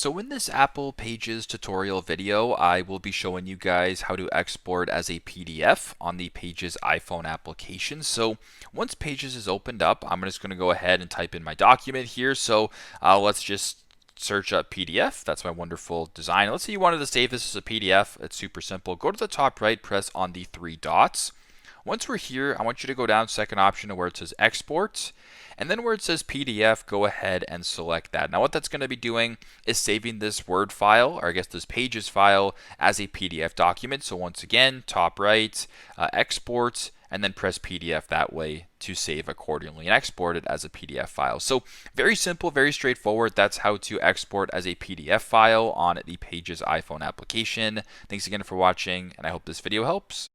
So in this Apple Pages tutorial video, I will be showing you guys how to export as a PDF on the Pages iPhone application. So once Pages is opened up, I'm just going to go ahead and type in my document here. So let's just search up PDF. That's my wonderful design. Let's say you wanted to save this as a PDF. It's super simple. Go to the top right, press on the three dots. Once we're here, I want you to go down second option to where it says export, and then where it says PDF, go ahead and select that. Now what that's going to be doing is saving this Word file, or I guess this Pages file, as a PDF document. So once again, top right, export, and then press PDF that way to save accordingly and export it as a PDF file. So very simple, very straightforward. That's how to export as a PDF file on the Pages iPhone application. Thanks again for watching, and I hope this video helps.